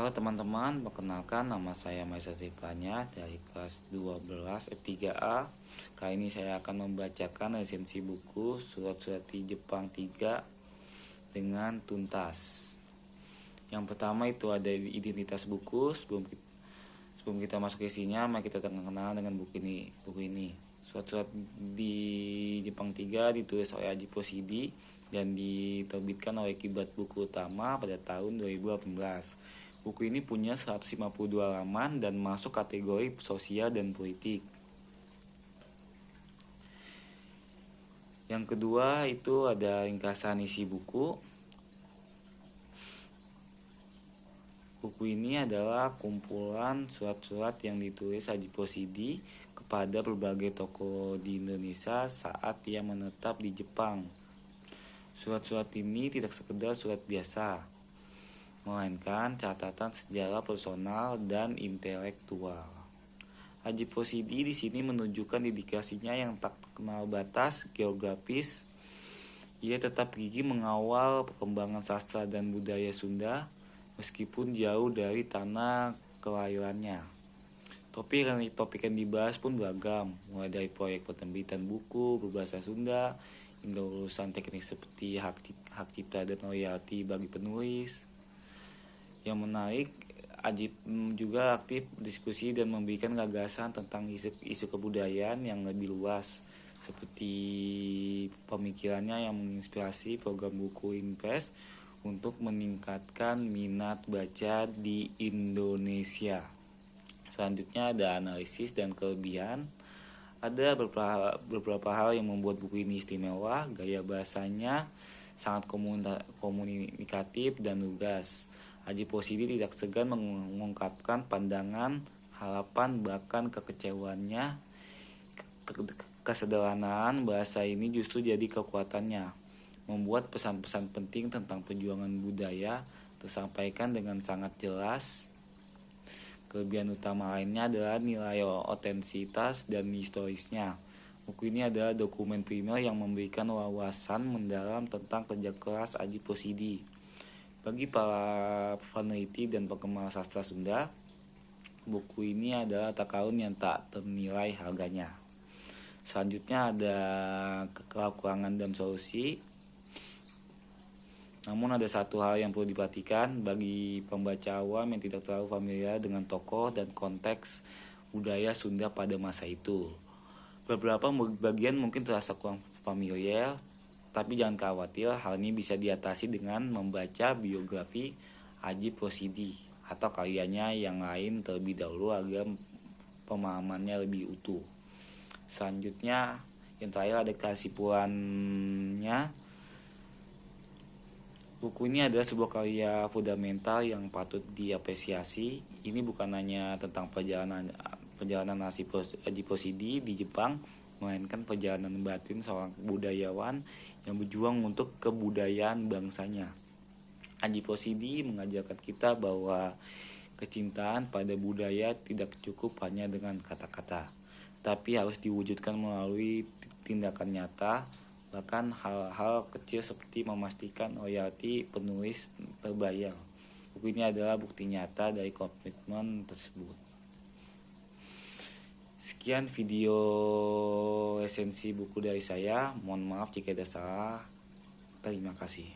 Halo teman-teman, perkenalkan nama saya Maisa Zefanya dari kelas 12 F3A. Kali ini saya akan membacakan resensi buku Surat-surat di Jepang 3 dengan tuntas. Yang pertama itu ada identitas buku. Sebelum kita masuk ke isinya, mari kita kenal dengan buku ini. Surat-surat di Jepang 3 ditulis oleh Aji Posidi dan diterbitkan oleh Kiblat Buku Utama pada tahun 2018. Buku ini punya 152 halaman dan masuk kategori sosial dan politik. Yang kedua itu ada ringkasan isi buku. Buku ini adalah kumpulan surat-surat yang ditulis Aji Posidi kepada berbagai tokoh di Indonesia saat ia menetap di Jepang. Surat-surat ini tidak sekedar surat biasa, melainkan catatan sejarah personal dan intelektual. Aji Posidi di sini menunjukkan dedikasinya yang tak kenal batas geografis. Ia tetap gigih mengawal perkembangan sastra dan budaya Sunda meskipun jauh dari tanah kelahirannya. Topik yang dibahas pun beragam, mulai dari proyek penerbitan buku berbahasa Sunda hingga urusan teknis seperti hak cipta dan royalti bagi penulis. Yang menarik, Aji juga aktif diskusi dan memberikan gagasan tentang isu kebudayaan yang lebih luas, seperti pemikirannya yang menginspirasi program buku Inpres untuk meningkatkan minat baca di Indonesia. Selanjutnya ada analisis dan kelebihan. Ada beberapa hal yang membuat buku ini istimewa. Gaya bahasanya sangat komunikatif dan lugas. Aji Posidi tidak segan mengungkapkan pandangan, harapan, bahkan kekecewaannya. Kesederhanaan bahasa ini justru jadi kekuatannya, membuat pesan-pesan penting tentang perjuangan budaya tersampaikan dengan sangat jelas. Kelebihan utama lainnya adalah nilai otentisitas dan historisnya. Buku ini adalah dokumen primer yang memberikan wawasan mendalam tentang kerja keras Aji Posidi. Bagi para peneliti dan penggemar sastra Sunda, buku ini adalah harta karun yang tak ternilai harganya. Selanjutnya ada kekurangan dan solusi. Namun ada satu hal yang perlu diperhatikan bagi pembaca awam yang tidak terlalu familiar dengan tokoh dan konteks budaya Sunda pada masa itu. Beberapa bagian mungkin terasa kurang familiar, tapi jangan khawatir, hal ini bisa diatasi dengan membaca biografi Aji Posidi atau karyanya yang lain terlebih dahulu agar pemahamannya lebih utuh. Selanjutnya, yang terakhir ada kesimpulannya. Buku ini adalah sebuah karya fundamental yang patut diapresiasi. Ini bukan hanya tentang perjalanan Aji Posidi di Jepang, melainkan perjalanan batin seorang budayawan yang berjuang untuk kebudayaan bangsanya. Aji Posidi mengajarkan kita bahwa kecintaan pada budaya tidak cukup hanya dengan kata-kata, tapi harus diwujudkan melalui tindakan nyata. Bahkan hal-hal kecil seperti memastikan royalti penulis terbayar. Buku ini adalah bukti nyata dari komitmen tersebut. Sekian video resensi buku dari saya. Mohon maaf jika ada salah. Terima kasih.